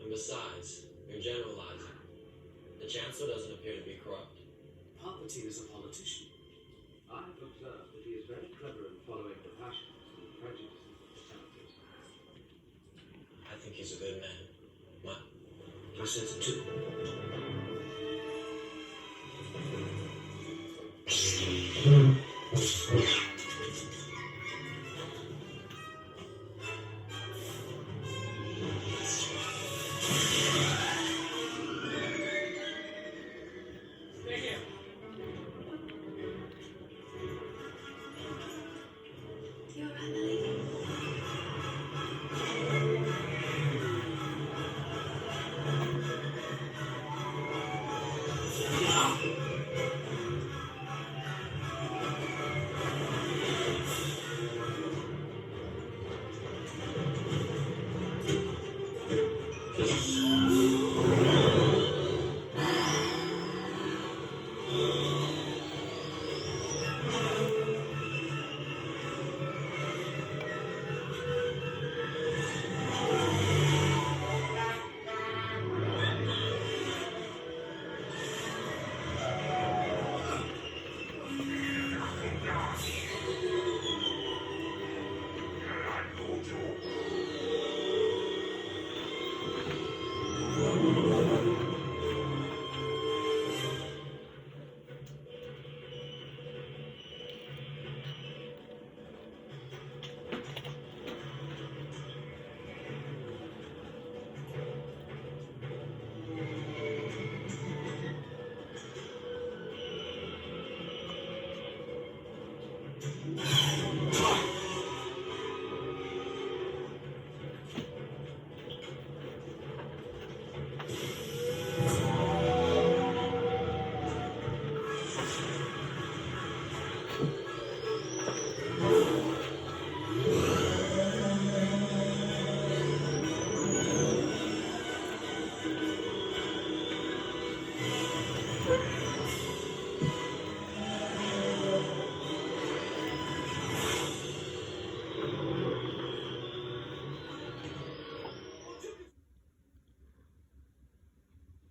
Besides, you're generalizing. The Chancellor doesn't appear to be corrupt. Palpatine is a politician. I've observed that he is very clever in following the passions and prejudices of the senators. I think he's a good man. What? I said it too.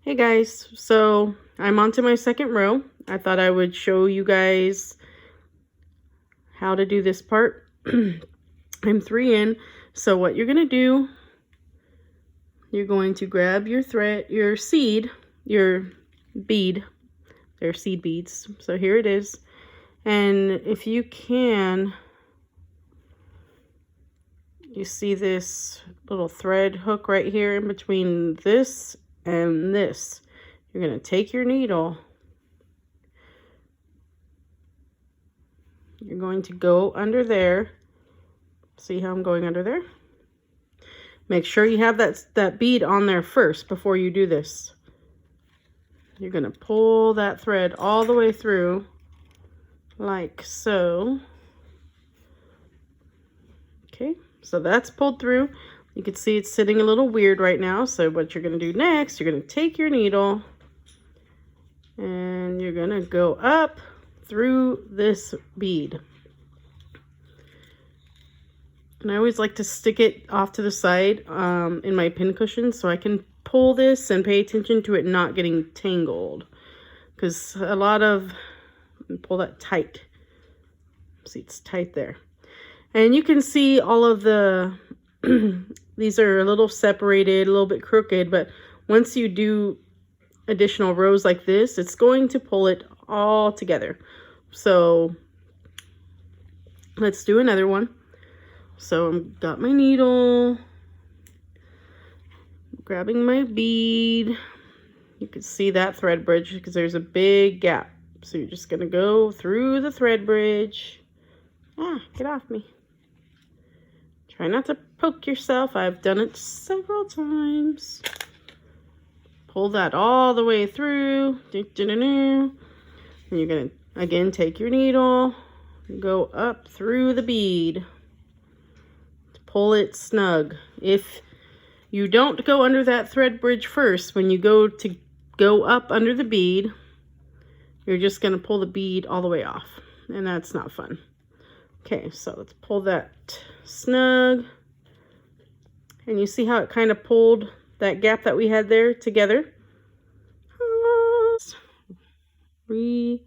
Hey guys, so I'm on to my second row. I thought I would show you guys how to do this part. I'm 3 in, so what you're going to do, you're going to grab your thread, your seed, your bead. They're seed beads. So here it is. And if you can, you see this little thread hook right here in between this and this. You're going to take your needle. You're going to go under there. See how I'm going under there? Make sure you have that bead on there first before you do this. You're going to pull that thread all the way through like so. Okay, so that's pulled through. You can see it's sitting a little weird right now. So what you're going to do next, you're going to take your needle and you're going to go up through this bead. And I always like to stick it off to the side in my pin cushion so I can pull this and pay attention to it not getting tangled. Because a lot of, pull that tight. See, it's tight there. And you can see all of the, these are a little separated, a little bit crooked, but once you do additional rows like this, it's going to pull it all together. So let's do another one. So I've got my needle, grabbing my bead. You can see that thread bridge because there's a big gap. So you're just gonna go through the thread bridge. Ah, get off me. Try not to poke yourself. I've done it several times. Pull that all the way through. And you're gonna, again, take your needle, go up through the bead. Pull it snug. If you don't go under that thread bridge first, when you go to go up under the bead, you're just going to pull the bead all the way off, and that's not fun. Okay, so let's pull that snug. And you see how it kind of pulled that gap that we had there together? Get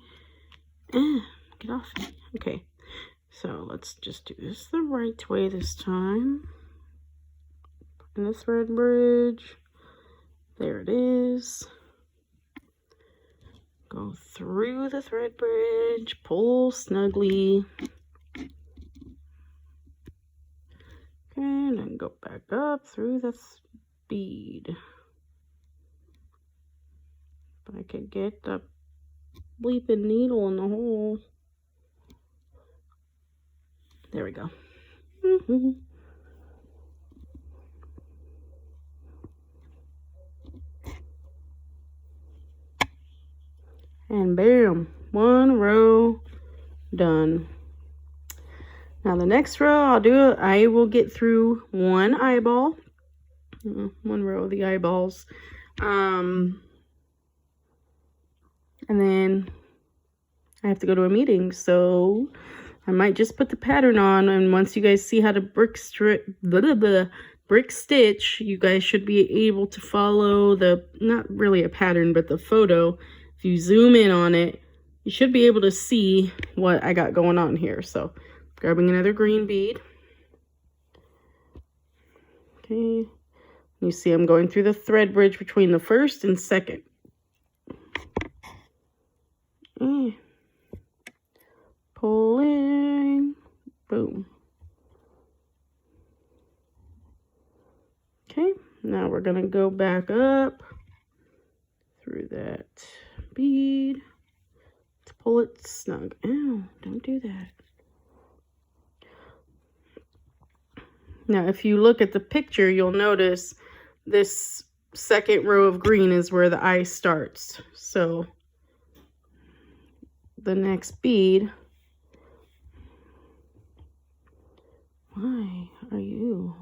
off me. Okay, so let's just do this the right way this time. In the thread bridge. There it is. Go through the thread bridge, pull snugly. And then go back up through the bead. But I could get the bleeping needle in the hole. There we go. And bam, one row done. Now the next row I will get through one eyeball, one row of the eyeballs, and then I have to go to a meeting, so I might just put the pattern on, and once you guys see how to brick stitch, you guys should be able to follow the, not really a pattern, but the photo. If you zoom in on it, you should be able to see what I got going on here. So grabbing another green bead. Okay, you see I'm going through the thread bridge between the first and second. Pulling, boom. Okay, now we're gonna go back up through that bead to pull it snug. Ow, don't do that. Now, if you look at the picture, you'll notice this second row of green is where the eye starts. So the next bead, why are you?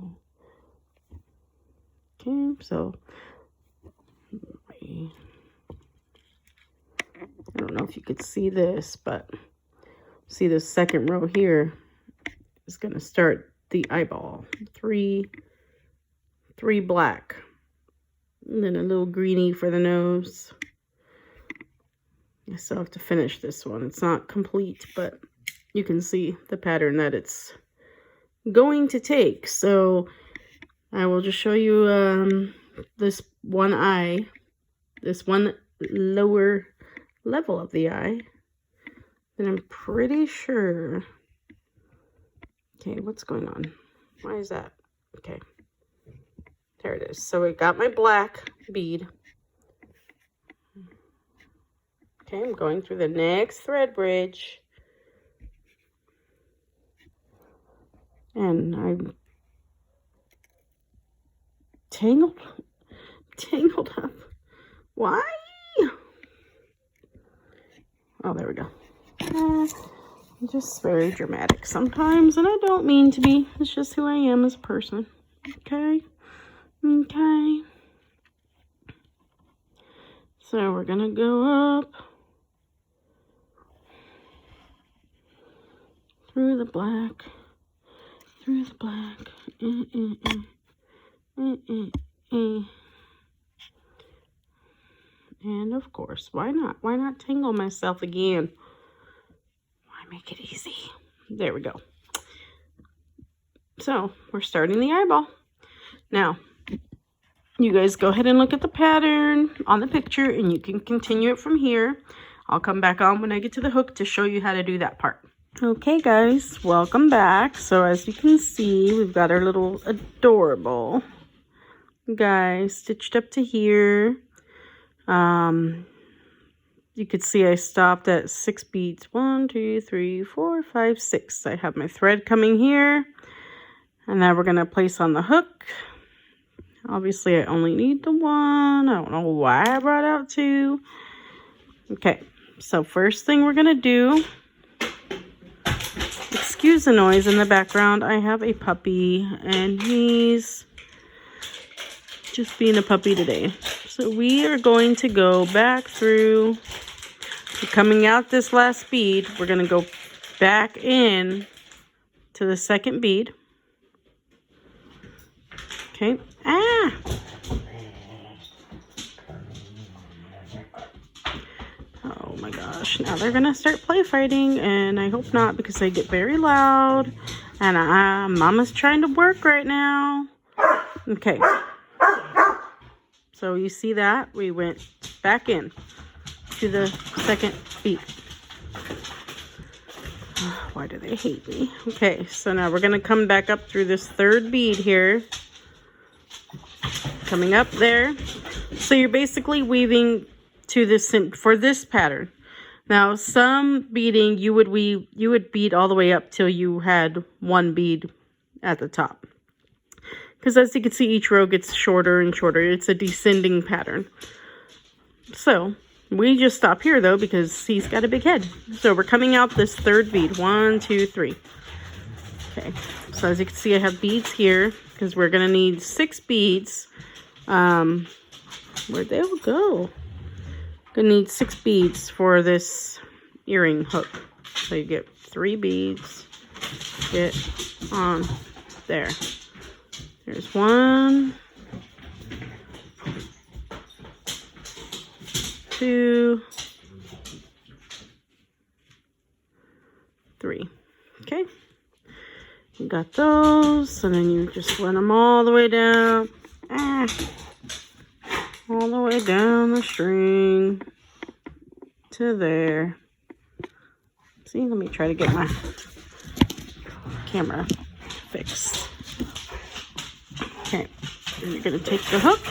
Okay, so I don't know if you could see this, but see this second row here is going to start the eyeball. Three black, and then a little greeny for the nose. I still have to finish this one. It's not complete, but you can see the pattern that it's going to take. So I will just show you this one eye, this one lower level of the eye, and I'm pretty sure. Okay, what's going on? Why is that? Okay, there it is. So I got my black bead. Okay, I'm going through the next thread bridge, and I'm tangled up. Why? Oh, there we go. I'm just very dramatic sometimes, and I don't mean to be. It's just who I am as a person. Okay? Okay. So we're gonna go up through the black, and of course, why not? Why not tangle myself again? Why make it easy? There we go. So we're starting the eyeball. Now, you guys go ahead and look at the pattern on the picture, and you can continue it from here. I'll come back on when I get to the hook to show you how to do that part. Okay guys, welcome back. So as you can see, we've got our little adorable guy stitched up to here. You could see I stopped at 6 beads. 1, 2, 3, 4, 5, 6. I have my thread coming here. And now we're going to place on the hook. Obviously, I only need the one. I don't know why I brought out 2. Okay, so first thing we're going to do, excuse the noise in the background. I have a puppy, and he's just being a puppy today. So we are going to go back through, coming out this last bead, we're going to go back in to the second bead. Okay. Ah! Oh my gosh. Now they're going to start play fighting, and I hope not because they get very loud. And Mama's trying to work right now. Okay. So you see that? We went back in to the second bead. Why do they hate me? Okay, so now we're going to come back up through this third bead here. Coming up there. So you're basically weaving to this for this pattern. Now, some beading you would bead all the way up till you had one bead at the top. Because as you can see, each row gets shorter and shorter. It's a descending pattern. So we just stop here though because he's got a big head. So we're coming out this third bead. 1, 2, 3. Okay. So as you can see, I have beads here because we're gonna need 6 beads. Where'd they all go? Gonna need 6 beads for this earring hook. So you get 3 beads. Get on there. There's 1, 2, 3. Okay. You got those, and then you just run them all the way down. All the way down the string to there. See, let me try to get my camera fixed. Okay, and you're going to take the hook.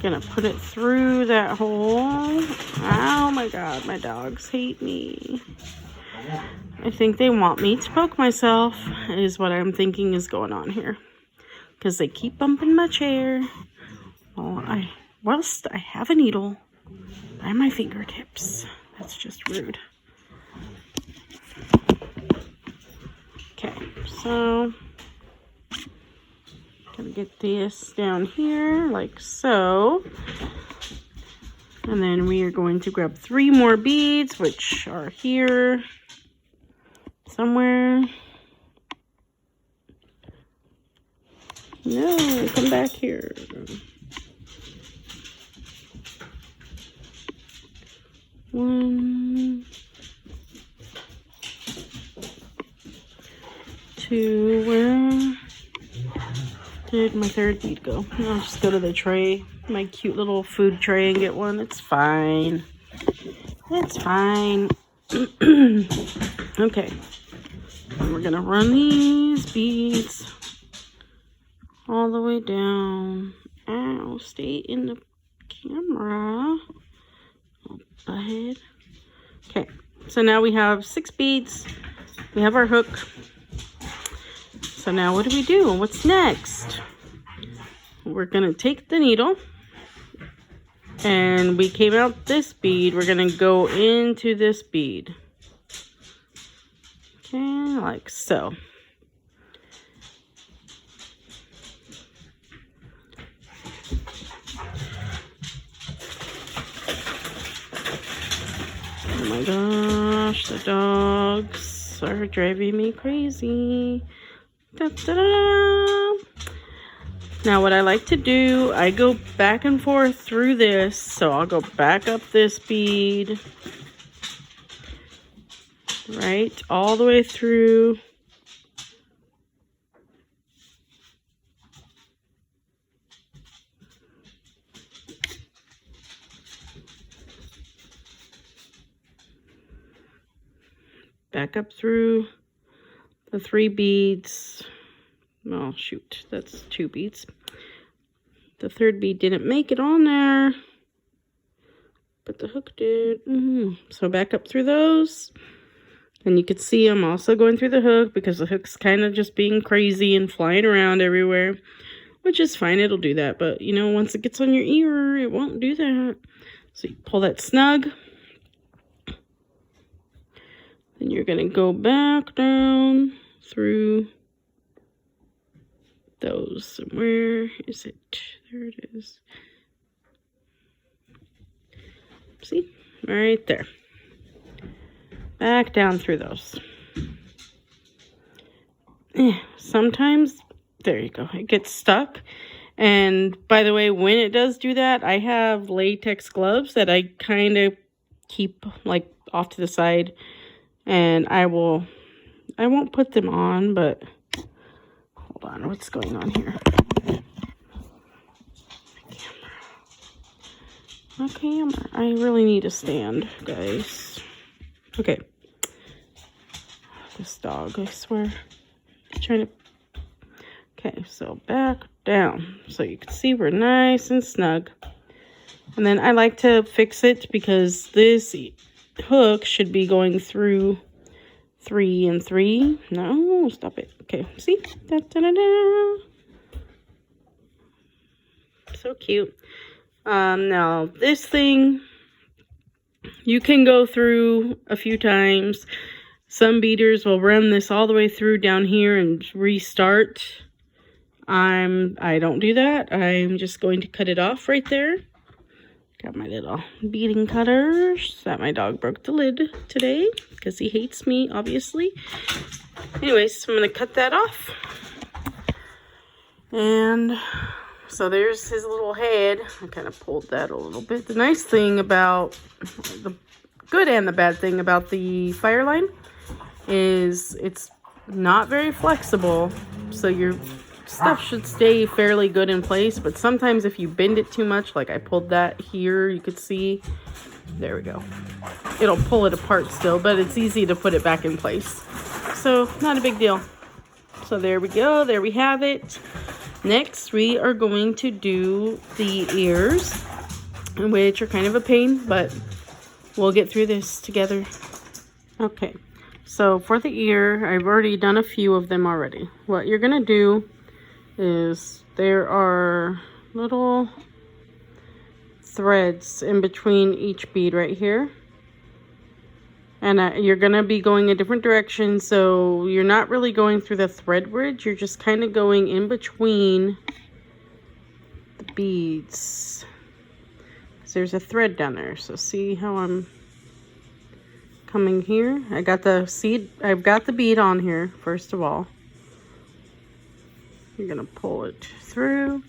Going to put it through that hole. Oh my god, my dogs hate me. I think they want me to poke myself, is what I'm thinking is going on here. Because they keep bumping my chair. Whilst I have a needle by my fingertips. That's just rude. Okay, so gonna get this down here like so. And then we are going to grab 3 more beads, which are here somewhere. No, come back here. One, 2, where did my third bead go? I'll just go to the tray, my cute little food tray, and get one. It's fine. It's fine. Okay. And we're gonna run these beads all the way down. Ow, stay in the camera. Oh, bud. Okay, so now we have 6 beads. We have our hook. So now what do? What's next? We're gonna take the needle, and we came out this bead. We're gonna go into this bead. Okay, like so. Oh my gosh, the dogs are driving me crazy. Da, da, da. Now what I like to do, I go back and forth through this. So I'll go back up this bead. Right, all the way through. back up through the 3 beads. Oh, shoot, that's 2 beads. The 3rd bead didn't make it on there, but the hook did. So back up through those. And you can see I'm also going through the hook because the hook's kind of just being crazy and flying around everywhere, which is fine. It'll do that. But, you know, once it gets on your ear, it won't do that. So you pull that snug. Then you're going to go back down through those. Where is it? There it is. See? Right there. Back down through those. Sometimes, there you go, it gets stuck. And by the way, when it does do that, I have latex gloves that I kind of keep like off to the side. And I won't put them on, but hold on, what's going on here? My camera. I really need a stand, guys. Okay. This dog, I swear. Trying to. Okay, so back down. So you can see we're nice and snug. And then I like to fix it because this hook should be going through 3 and 3. No, stop it. Okay, see? Da, da, da, da. So cute. Now this thing, you can go through a few times. Some beaters will run this all the way through down here and restart. I don't do that. I'm just going to cut it off right there. Got my little beading cutters that my dog broke the lid today because he hates me, obviously. Anyways, I'm going to cut that off. And so there's his little head. I kind of pulled that a little bit. The nice thing about, the good and the bad thing about the Fireline is it's not very flexible. So your stuff should stay fairly good in place, but sometimes if you bend it too much, like I pulled that here, you could see, there we go, it'll pull it apart still, but it's easy to put it back in place, so not a big deal. So there we go, there we have it. Next we are going to do the ears, which are kind of a pain, but we'll get through this together. Okay, so for the ear, I've already done a few of them already. What you're gonna do is there are little threads in between each bead right here, and you're gonna be going a different direction, so you're not really going through the thread bridge, you're just kind of going in between the beads. There's a thread down there, so see how I'm coming here? I've got the bead on here first of all. You're gonna pull it through.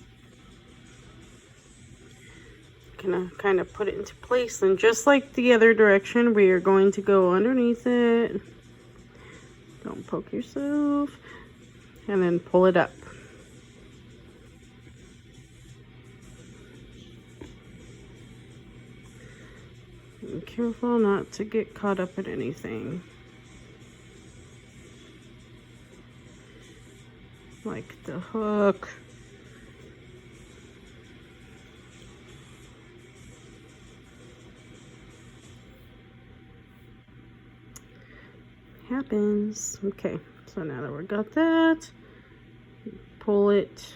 Gonna kind of put it into place, and just like the other direction, we are going to go underneath it. Don't poke yourself. And then pull it up. Be careful not to get caught up in anything. Like the hook. Happens. Okay, so now that we got that, pull it.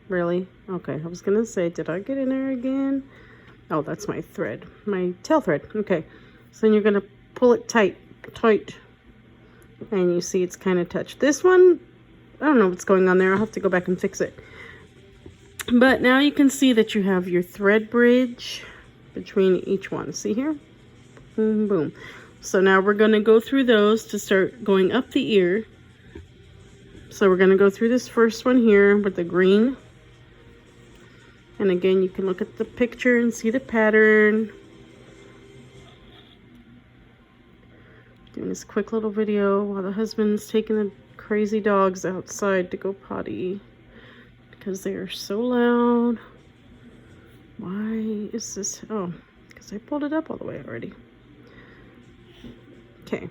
Really? Okay, I was gonna say, did I get in there again? Oh, that's my thread, my tail thread. Okay, so then you're gonna pull it tight, and you see it's kind of touched. This one, I don't know what's going on there. I'll have to go back and fix it. But now you can see that you have your thread bridge between each one. See here? Boom, boom. So now we're going to go through those to start going up the ear. So we're going to go through this first one here with the green. And again, you can look at the picture and see the pattern. Doing this quick little video while the husband's taking the crazy dogs outside to go potty because they are so loud. Why is this? Oh, because I pulled it up all the way already. Okay,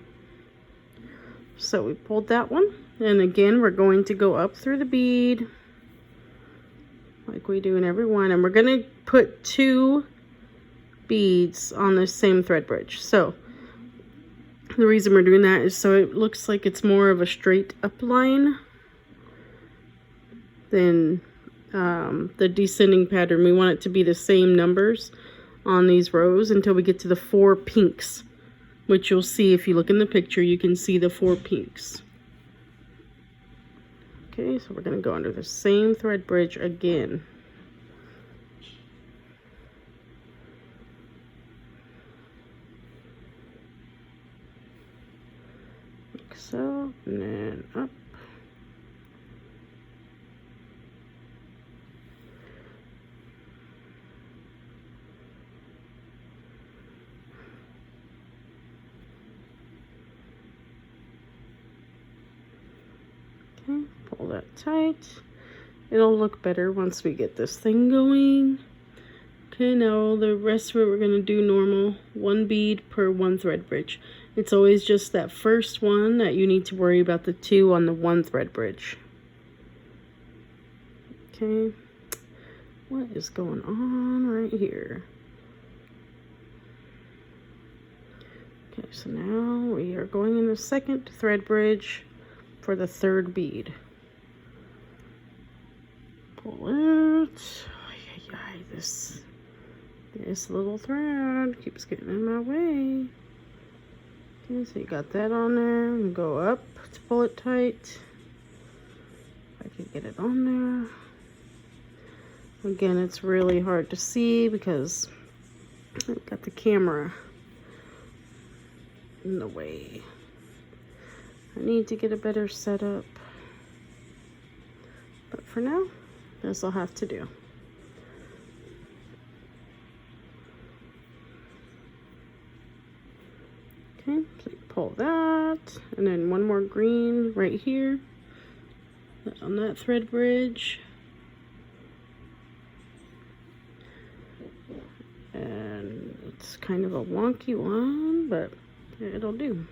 So we pulled that one, and again we're going to go up through the bead like we do in every one, and we're going to put 2 beads on the same thread bridge. So the reason we're doing that is so it looks like it's more of a straight up line than the descending pattern. We want it to be the same numbers on these rows until we get to the 4 pinks, which you'll see if you look in the picture. You can see the 4 pinks. Okay, so we're going to go under the same thread bridge again. Like so, and then up. Okay, pull that tight. It'll look better once we get this thing going. Okay, now the rest of it we're going to do normal. 1 bead per 1 thread bridge. It's always just that first one that you need to worry about the 2 on the 1 thread bridge. Okay, what is going on right here? Okay, so now we are going in the 2nd thread bridge for the 3rd bead. Pull it. This little thread keeps getting in my way. Okay, so you got that on there, and go up to pull it tight. If I can get it on there. Again, it's really hard to see because I've got the camera in the way. I need to get a better setup, but for now, this will have to do. Okay, so you pull that, and then 1 more green right here on that thread bridge, and it's kind of a wonky one, but it'll do.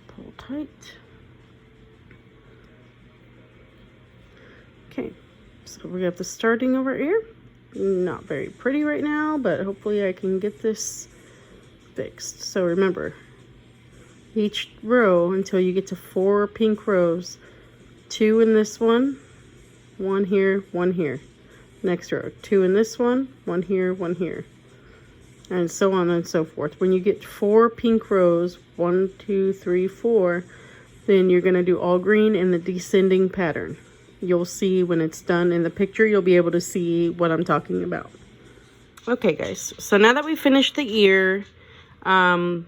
Pull tight. Okay, so we have the starting over here. Not very pretty right now, but hopefully I can get this fixed. So remember, each row until you get to 4 pink rows, 2 in this one, 1 here, 1 here. Next row, 2 in this one, 1 here, 1 here, and so on and so forth. When you get 4 pink rows, 1, 2, 3, 4, then you're going to do all green in the descending pattern. You'll see when it's done in the picture, you'll be able to see what I'm talking about. Okay, guys, so now that we finished the ear, I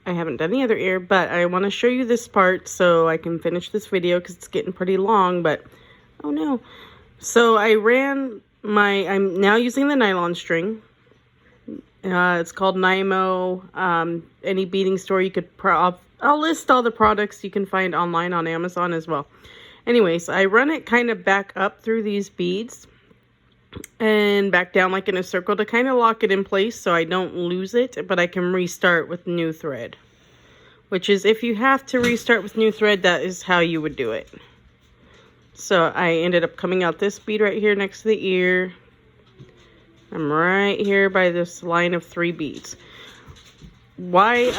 haven't done the other ear, but I want to show you this part so I can finish this video because it's getting pretty long, but oh no. So I'm now using the nylon string. It's called Nymo. Any beading store you could, I'll list all the products you can find online on Amazon as well. Anyways, I run it kind of back up through these beads and back down like in a circle to kind of lock it in place so I don't lose it, but I can restart with new thread. Which is, if you have to restart with new thread, that is how you would do it. So I ended up coming out this bead right here next to the ear. I'm right here by this line of 3 beads. Why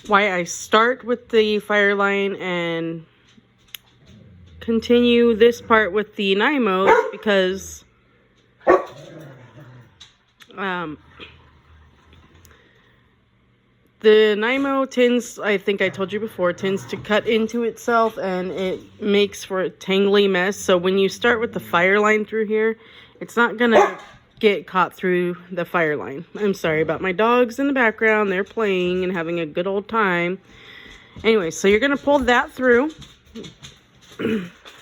I start with the fire line and continue this part with the Nymo because the Nymo tends, I think I told you before, tends to cut into itself and it makes for a tangly mess. So when you start with the fire line through here, it's not gonna get caught through the fire line. I'm sorry about my dogs in the background. They're playing and having a good old time. Anyway, so you're gonna pull that through.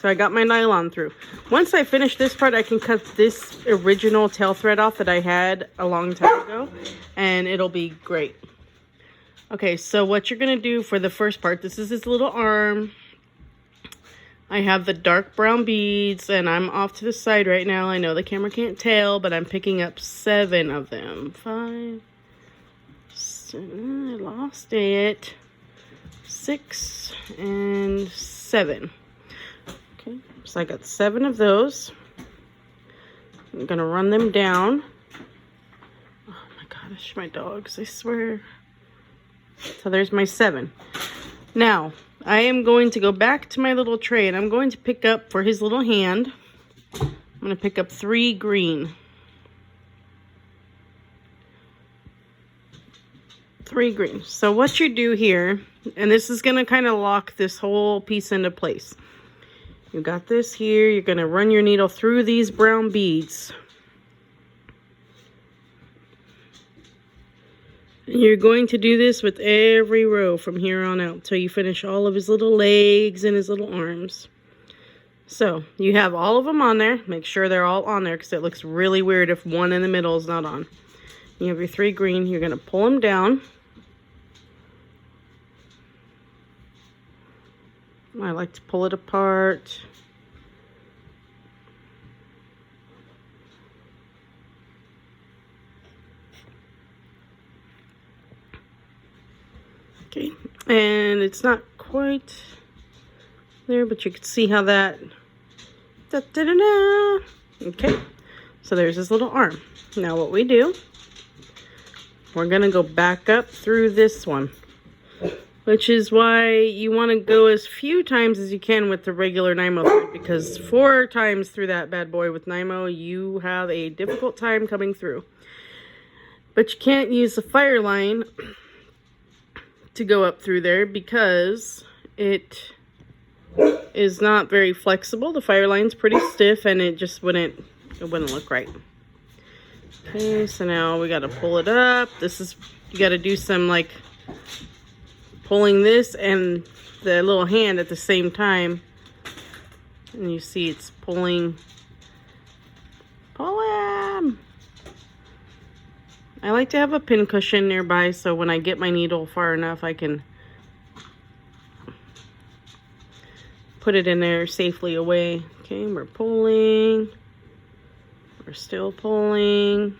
So I got my nylon through. Once I finish this part, I can cut this original tail thread off that I had a long time ago, and it'll be great. Okay, so what you're gonna do for the first part, this is his little arm. I have the dark brown beads, and I'm off to the side right now. I know the camera can't tell, but I'm picking up 7 of them. 5, 7, I lost it. 6 and 7. Okay, so I got 7 of those. I'm gonna run them down. Oh my gosh, my dogs, I swear. So there's my 7. Now, I am going to go back to my little tray, and I'm going to pick up, for his little hand, I'm going to pick up 3 green. 3 green. So what you do here, and this is going to kind of lock this whole piece into place. You got this here. You're going to run your needle through these brown beads. You're going to do this with every row from here on out till you finish all of his little legs and his little arms. So you have all of them on there. Make sure they're all on there because it looks really weird if one in the middle is not on. You have your 3 green. You're going to pull them down. I like to pull it apart. Okay, and it's not quite there, but you can see how that... Okay, so there's his little arm. Now what we do, we're going to go back up through this one, which is why you want to go as few times as you can with the regular Nymo thread, because 4 times through that bad boy with Nymo, you have a difficult time coming through. But you can't use the fire line to go up through there because it is not very flexible. The fire line's pretty stiff, and it just wouldn't look right. Okay, so now we got to pull it up. This is, you got to do some like pulling this and the little hand at the same time, and you see it's pulling. Pull him. I like to have a pin cushion nearby, so when I get my needle far enough, I can put it in there safely away. Okay, we're pulling. We're still pulling.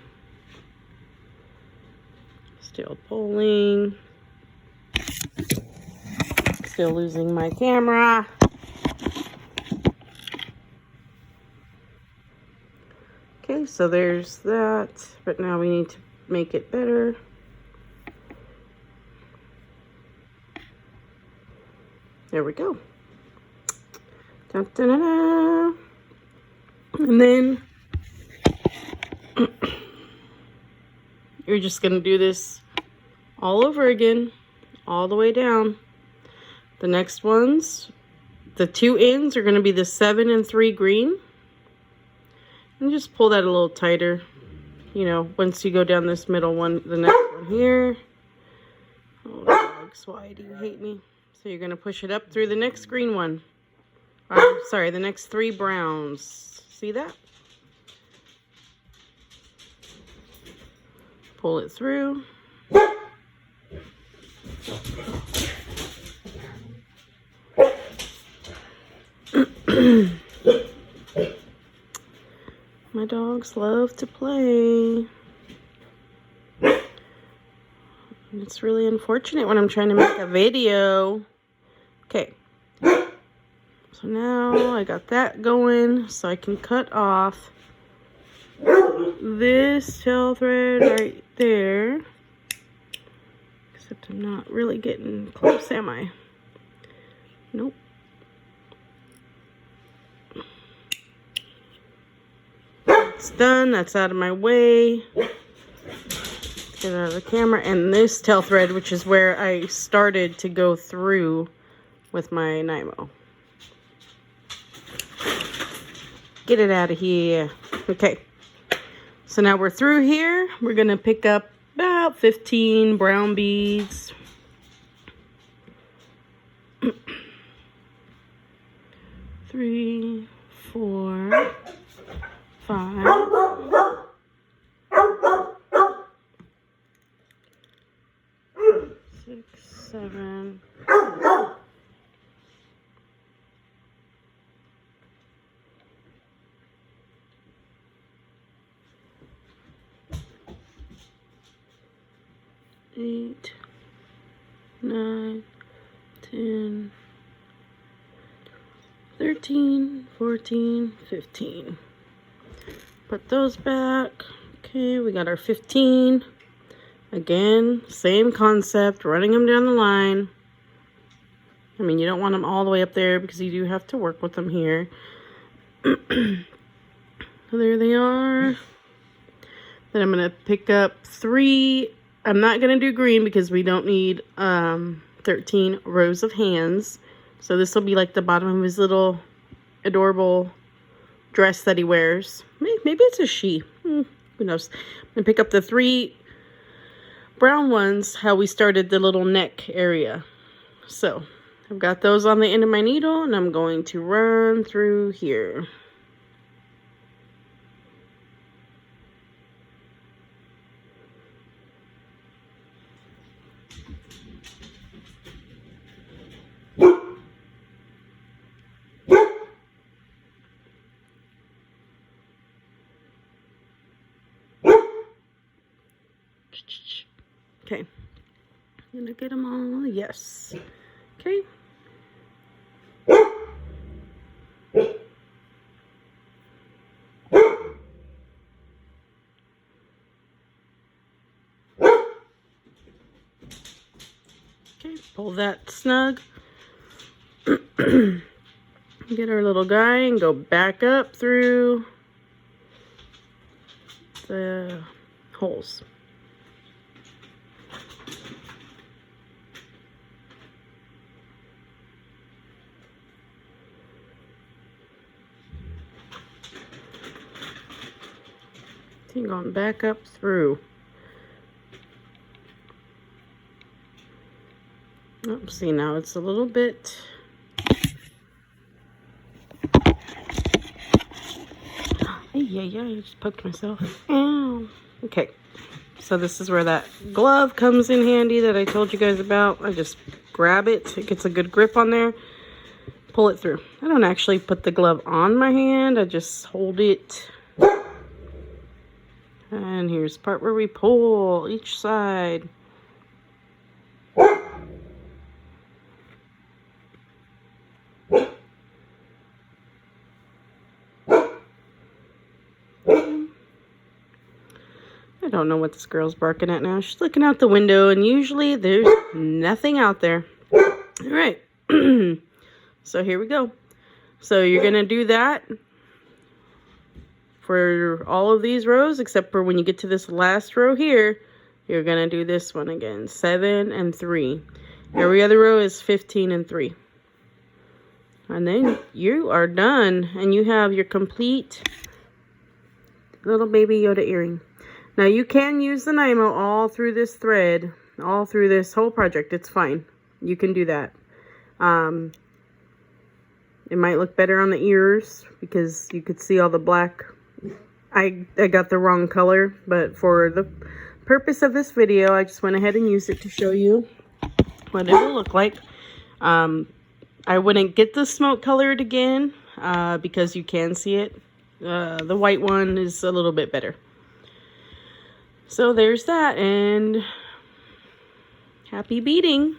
Still pulling. Still losing my camera. Okay, so there's that, but now we need to make it better. There we go. Dun, dun, dun, dun. And then you're just going to do this all over again, all the way down. The next ones, the 2 ends are going to be the 7 and 3 green. And just pull that a little tighter. You know, once you go down this middle one, the next one here. Oh, dogs, why do you hate me? So you're going to push it up through the next green one. Sorry, the next 3 browns. See that? Pull it through. My dogs love to play. It's really unfortunate when I'm trying to make a video. Okay. So now I got that going, so I can cut off this tail thread right there. Except I'm not really getting close, am I? Nope. It's done. That's out of my way. Get out of the camera. And this tail thread, which is where I started to go through with my Nymo. Get it out of here. Okay. So now we're through here. We're going to pick up about 15 brown beads. 3, 4, 5, 6, 7, 8, 9, 10, 13, 14, 15. Put those back. Okay, we got our 15. Again, same concept, running them down the line. I mean, you don't want them all the way up there because you do have to work with them here. There they are. Then I'm going to pick up 3. I'm not going to do green because we don't need 13 rows of hands. So this will be like the bottom of his little adorable dress that he wears. Maybe it's a she. Who knows? I'm going to pick up the 3 brown ones, how we started the little neck area. So I've got those on the end of my needle, and I'm going to run through here. Okay, I'm gonna get them all. Yes. Okay. Okay, pull that snug. Get our little guy and go back up through the holes. Going back up through. Oh, see, now it's a little bit. Yeah, I just poked myself. Ow. Okay, so this is where that glove comes in handy that I told you guys about. I just grab it. It gets a good grip on there. Pull it through. I don't actually put the glove on my hand. I just hold it. And here's the part where we pull each side. I don't know what this girl's barking at now. She's looking out the window, and usually there's nothing out there. All right. So here we go. So you're going to do that for all of these rows, except for when you get to this last row here, you're going to do this one again. 7 and 3. Every other row is 15 and 3. And then you are done, and you have your complete little Baby Yoda earring. Now you can use the Nymo all through this thread, all through this whole project. It's fine. You can do that. It might look better on the ears because you could see all the black. I got the wrong color, but for the purpose of this video, I just went ahead and used it to show you what it will look like. I wouldn't get the smoke colored again because you can see it. The white one is a little bit better. So there's that, and happy beading.